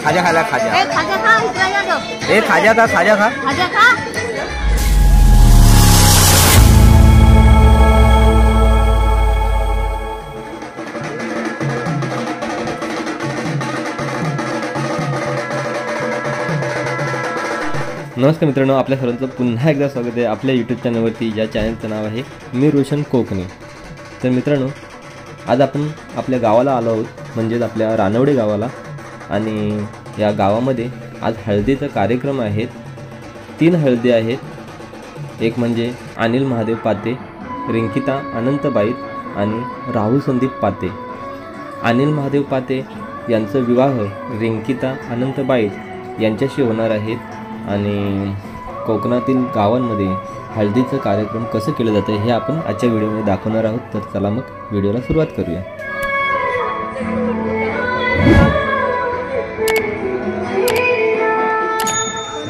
खाजा खाला खाजा ए खाजा खा इकडे या गं ए खाजा खा खाजा खा खाजा खा नमस्कार मित्रांनो, आपल्या सर्वांचं पुन्हा एकदा स्वागत आहे आपल्या यूट्यूब चॅनलवरती. ज्या चॅनलचं नाव आहे मी रोशन कोकणे. तर मित्रांनो, आज आपण आपल्या गावाला आलो आहोत, म्हणजेच आपल्या रानवडे गावाला. आणि या गावामध्ये आज हळदीचा कार्यक्रम आहेत. 3 हळदी आहेत. एक म्हणजे अनिल महादेव पाते, रिंकिता अनंत बाईत आणि राहुल संदीप पाते. अनिल महादेव पाते यांचा विवाह रिंकिता अनंत बाईत यांच्याशी होणार आहेत. आणि कोकणातील गावांमध्ये हळदीचं कार्यक्रम कसं केलं जातं हे आपण आजच्या व्हिडिओमध्ये दाखवणार आहोत. तर चला मग व्हिडिओला सुरुवात करूया.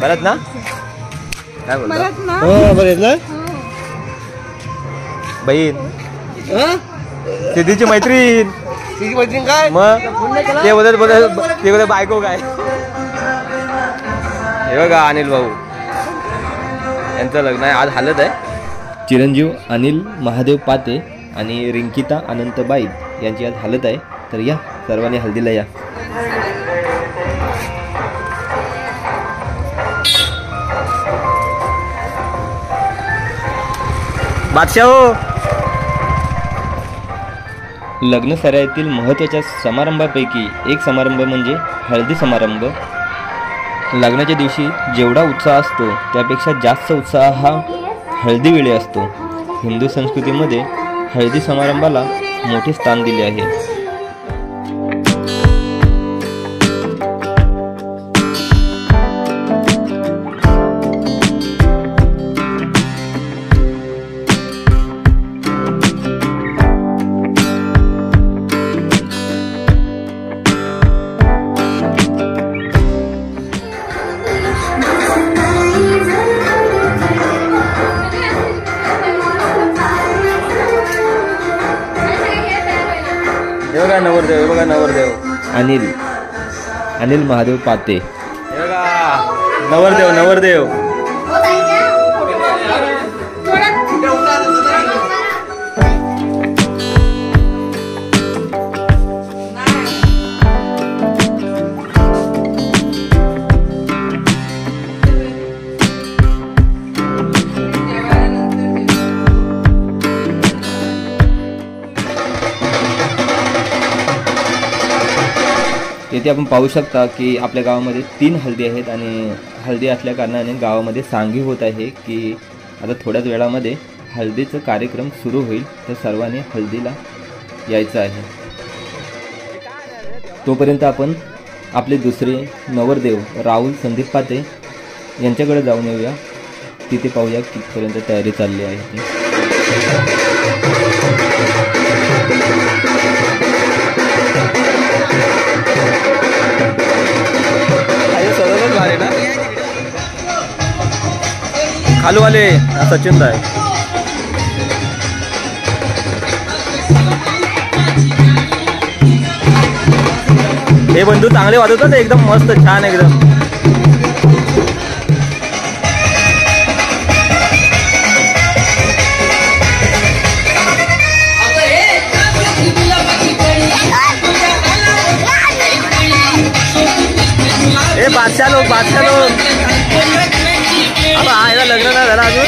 बरत ना काय बोलतो बहीण सिद्धीची मैत्रीण काय मग ते बोलत बायको काय. हे बघा अनिल भाऊ यांचं लग्न आहे आज. हालत आहे. चिरंजीव अनिल महादेव पाते आणि रिंकिता अनंत बाईत यांची आज हालत आहे. तर या सर्वांनी हळदीला या. बादशाह हो. लग्न सराईतील महत्त्वाच्या समारंभापैकी एक समारंभ म्हणजे हळदी समारंभ. लग्नाच्या दिवशी जेवढा उत्साह असतो त्यापेक्षा जास्त उत्साह हा हळदीवेळी असतो. हिंदू संस्कृतीमध्ये हळदी समारंभाला मोठे स्थान दिले आहे. नवरदेव बघा नवरदेव अनिल महादेव पाते. बघा नवरदेव नवरदेव. येथे आपण पाहू शकता की आपल्या गावामध्ये 3 हळदी आहेत. आणि हळदी असल्या कारणाने गावामध्ये सांगही होत आहे की आता थोड्याच वेळामध्ये हळदीचा कार्यक्रम सुरू होईल. तर सर्वांनी हळदीला यायचं आहे. तोपर्यंत आपण आपले दुसरे नवरदेव राहुल संदीप पाते यांच्याकडे जाऊन येऊया. तिथे पाहूया कितपर्यंत तयारी चालली आहे ती. खालू वाले सचिन आहे. हे बंधू चांगले वाजवतात एकदम मस्त छान एकदम. हे बादशाह लोक हा याला लग्न नाही झालं अजून.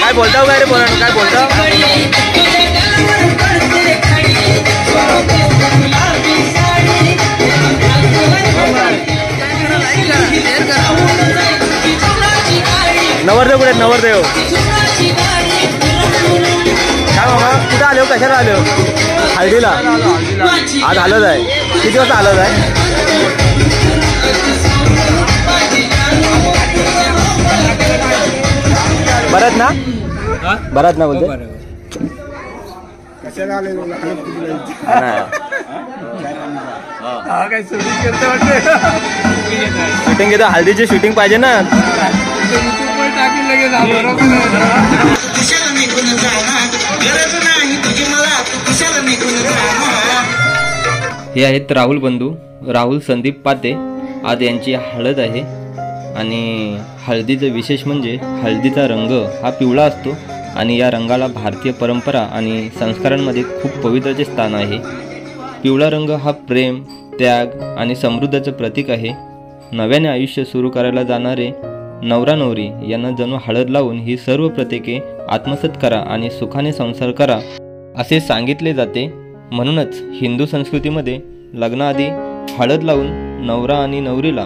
काय बोलताव काय रे बोला काय बोलताव. नवरदेव कुठे नवरदेव काय मामा कुठं आले हो कशाला आले हो. हळदीला आज हलत आहे. किती वाजता हलत आहे. बरत ना बोलते शूटिंग घेतो. हळदीची शूटिंग पाहिजे ना. गरज नाही तुझी मला तू कुशाला निघून जा. हे आहेत राहुल बंधू, राहुल संदीप पाते. आज यांची हळद आहे आणि हळदीचं विशेष म्हणजे हळदीचा रंग हा पिवळा असतो आणि या रंगाला भारतीय परंपरा आणि संस्कारांमध्ये खूप पवित्रचे स्थान आहे. पिवळा रंग हा प्रेम, त्याग आणि समृद्धीचं प्रतीक आहे. नव्याने आयुष्य सुरू करायला जाणारे नवरा नवरी यांना जणू हळद लावून ही सर्व प्रतीके आत्मसात करा आणि सुखाने संसार करा असे सांगितले जाते. म्हणूनच हिंदू संस्कृतीमध्ये लग्नाआधी हळद लावून नवरा आणि नवरीला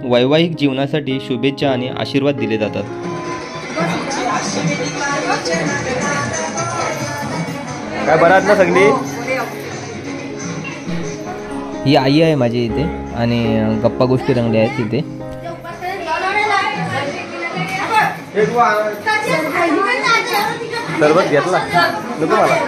वैवाहिक जीवनासाठी शुभेच्छा आणि आशीर्वाद दिले जातात. काय बरात ना सगळी. ही आई आहे माझी इथे आणि गप्पा गोष्टी रंगल्या आहेत इथे. सरबत घेतला नको मला.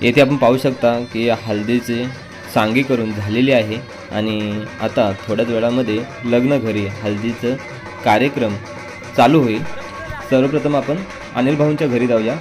येथे आपण पाहू शकता की हळदीचे सांगे करून झालेले आहे आणि आता थोड्याच वेळामध्ये लग्न घरी हळदीचं कार्यक्रम चालू होईल. सर्वप्रथम आपण अनिल भाऊंच्या घरी जाऊया.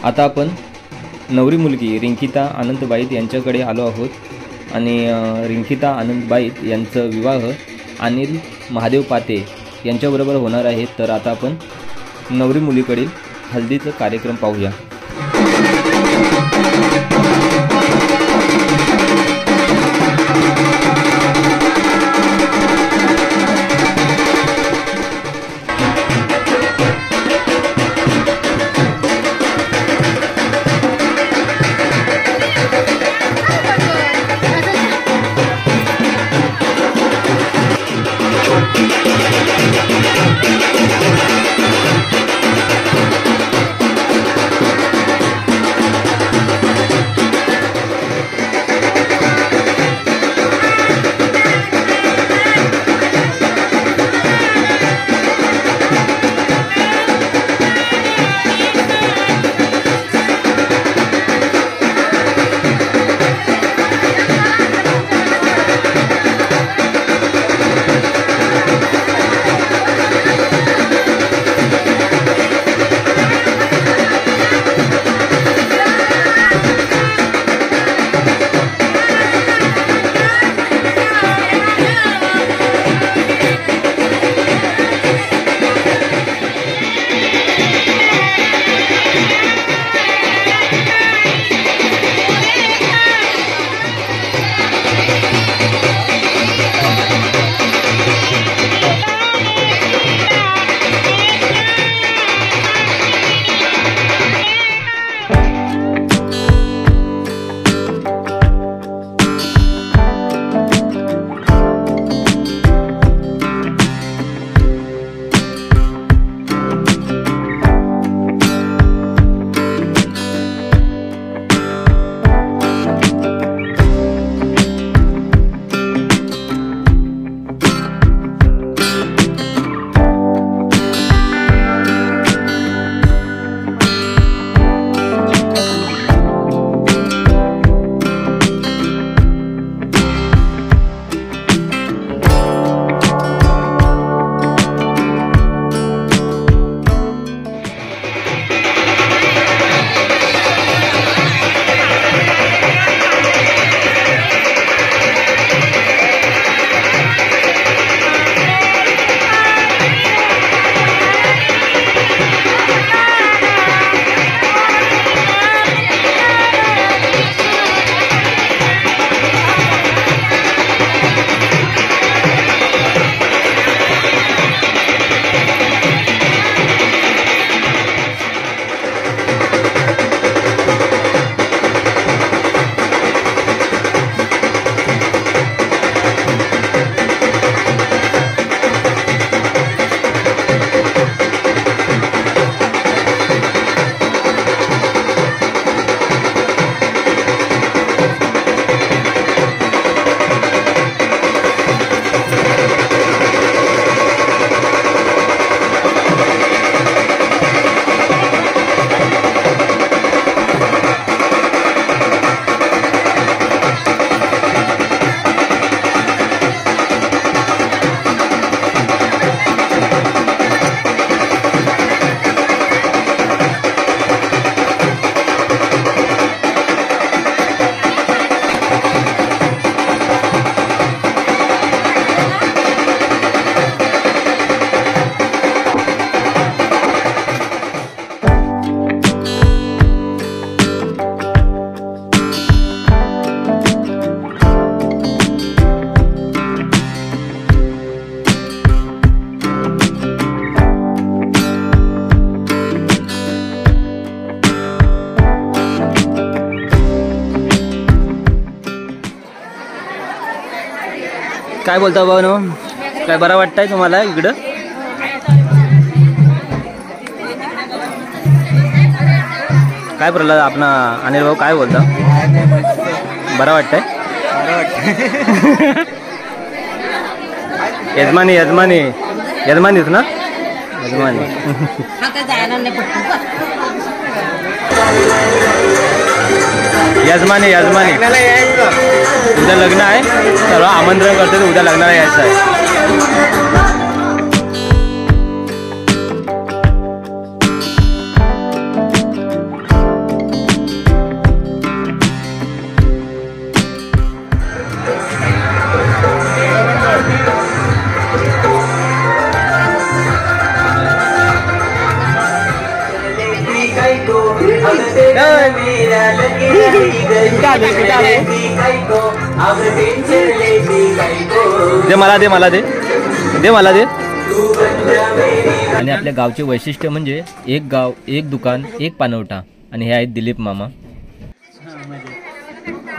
आता आपण नवरी मुलगी रिंकिता आनंद बाईत यांच्याकडे आलो आहोत आणि रिंकिता आनंद बाईत यांचं विवाह अनिल महादेव पाते यांच्याबरोबर होणार आहे. तर आता आपण नवरी मुलीकडील हळदीचा कार्यक्रम पाहूया. काय बोलता भाऊ? काय बरं वाटतंय तुम्हाला इकडं? काय प्रल्हाद आपला अनिल भाऊ काय बोलता? बरं वाटतंय? यजमानी यजमानी यजमानीच ना? यजमानी यजमानी यजमानी उद्या लग्न आहे, सर्व आमंत्रण करते, उद्या लग्नाला यायचं आहे. दे मला दे मला दे दे मला दे. आणि आपल्या गावचे वैशिष्ट्य म्हणजे एक गाव एक दुकान एक पानवटा. आणि हे आहेत दिलीप मामा.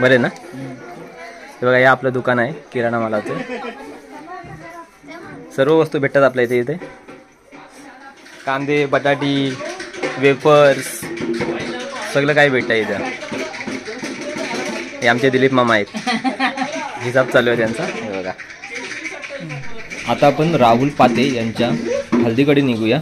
बरे ना? हे बघा, हे आपलं दुकान आहे किराणा मालाचं. सर्व वस्तू भेटतात आपल्या इथे. इथे कांदे, बटाटी, वेफर्स सगळं काही भेटतं इथं. हे आमचे दिलीप मामा आहेत. हिसाब चालू आहे त्यांचा. हे बघा. आता आपण राहुल पाते यांच्या हल्दीकडे निघूया.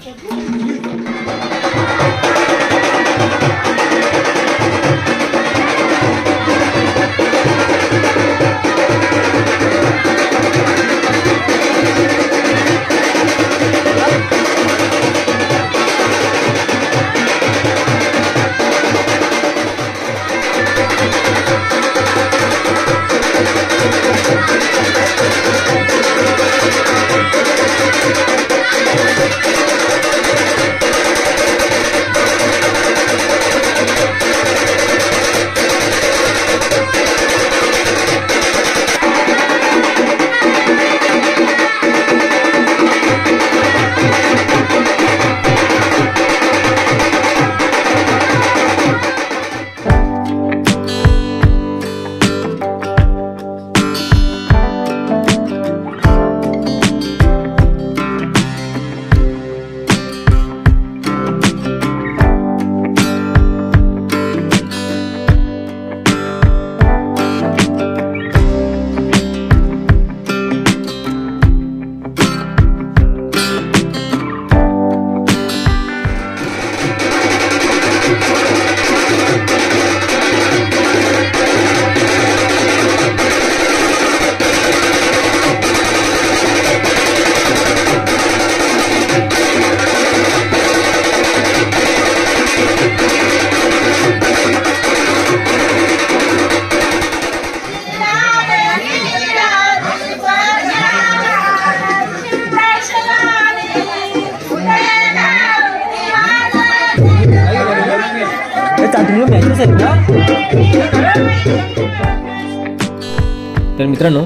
तर मित्रांनो,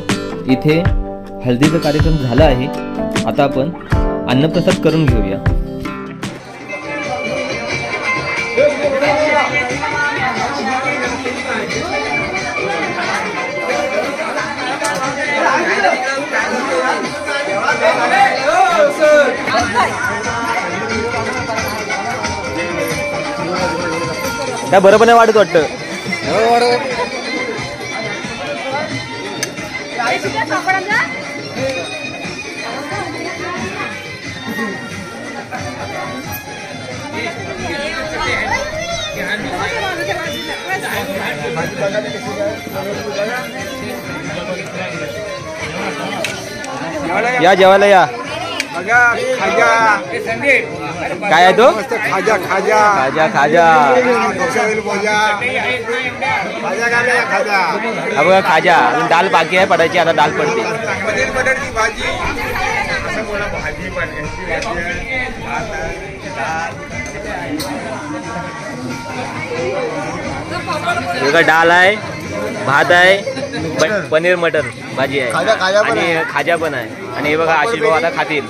इथे हळदीचा कार्यक्रम झाला आहे. आता आपण अन्नप्रसाद करून घेऊया. काय बरोबर नाही वाटत वाटतं. या जेवायला या. काय आहे तो? खाजा खाजा खाजा खाजा. हा बघा खाजा. अजून दाल बाकी आहे पडायची. आता दाल पडते. पनीर बटरची भाजी. बघा डाल आहे, भात आहे, पनीर मटर भाजी आहे आणि खाजा पण आहे. आणि हे बघा आशिष भाऊ आता खातील.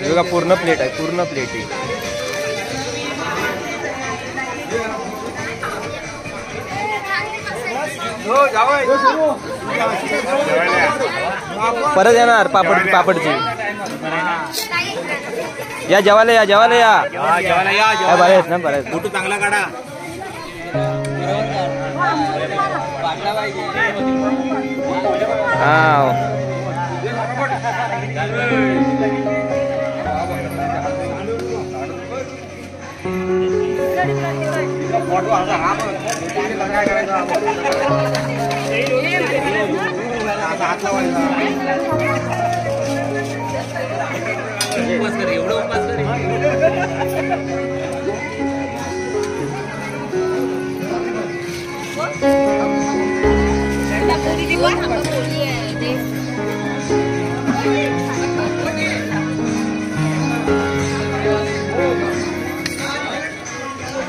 हे बघा पूर्ण प्लेट आहे, पूर्ण प्लेट आहे. परत येणार पापडची या जेवायला या बरे आहेत ना बरे आहेत. फोटो चांगला काढा. हा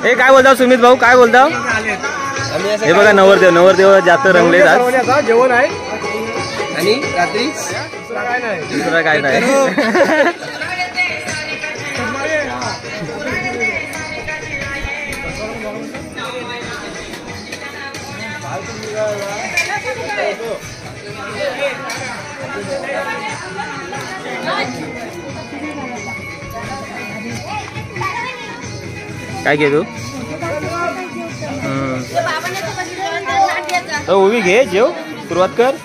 हे काय बोलता सुमित भाऊ काय बोलता. हे बघा नवरदेव जास्त रंगले जेवण आहे आणि रात्री दुसरा काय नाही. काय घे तू उभी घे जेव सुरुवात कर.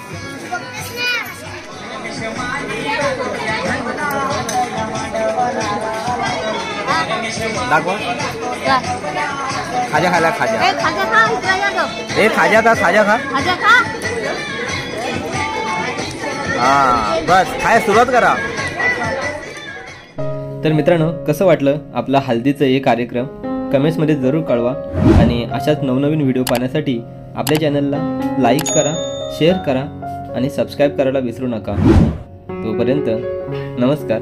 दाखवा खाजा खायला खाजा ए खाजा खा हा बस खाय सुरुवात करा. तर मित्रांनो कसं वाटलं आपला हल्दीचं हे कार्यक्रम कमेंट्समध्ये जरूर कळवा आणि अशाच नवनवीन व्हिडिओ पाहण्यासाठी आपल्या चॅनलला लाईक करा, शेअर करा आणि सबस्क्राईब करायला विसरू नका. तोपर्यंत नमस्कार.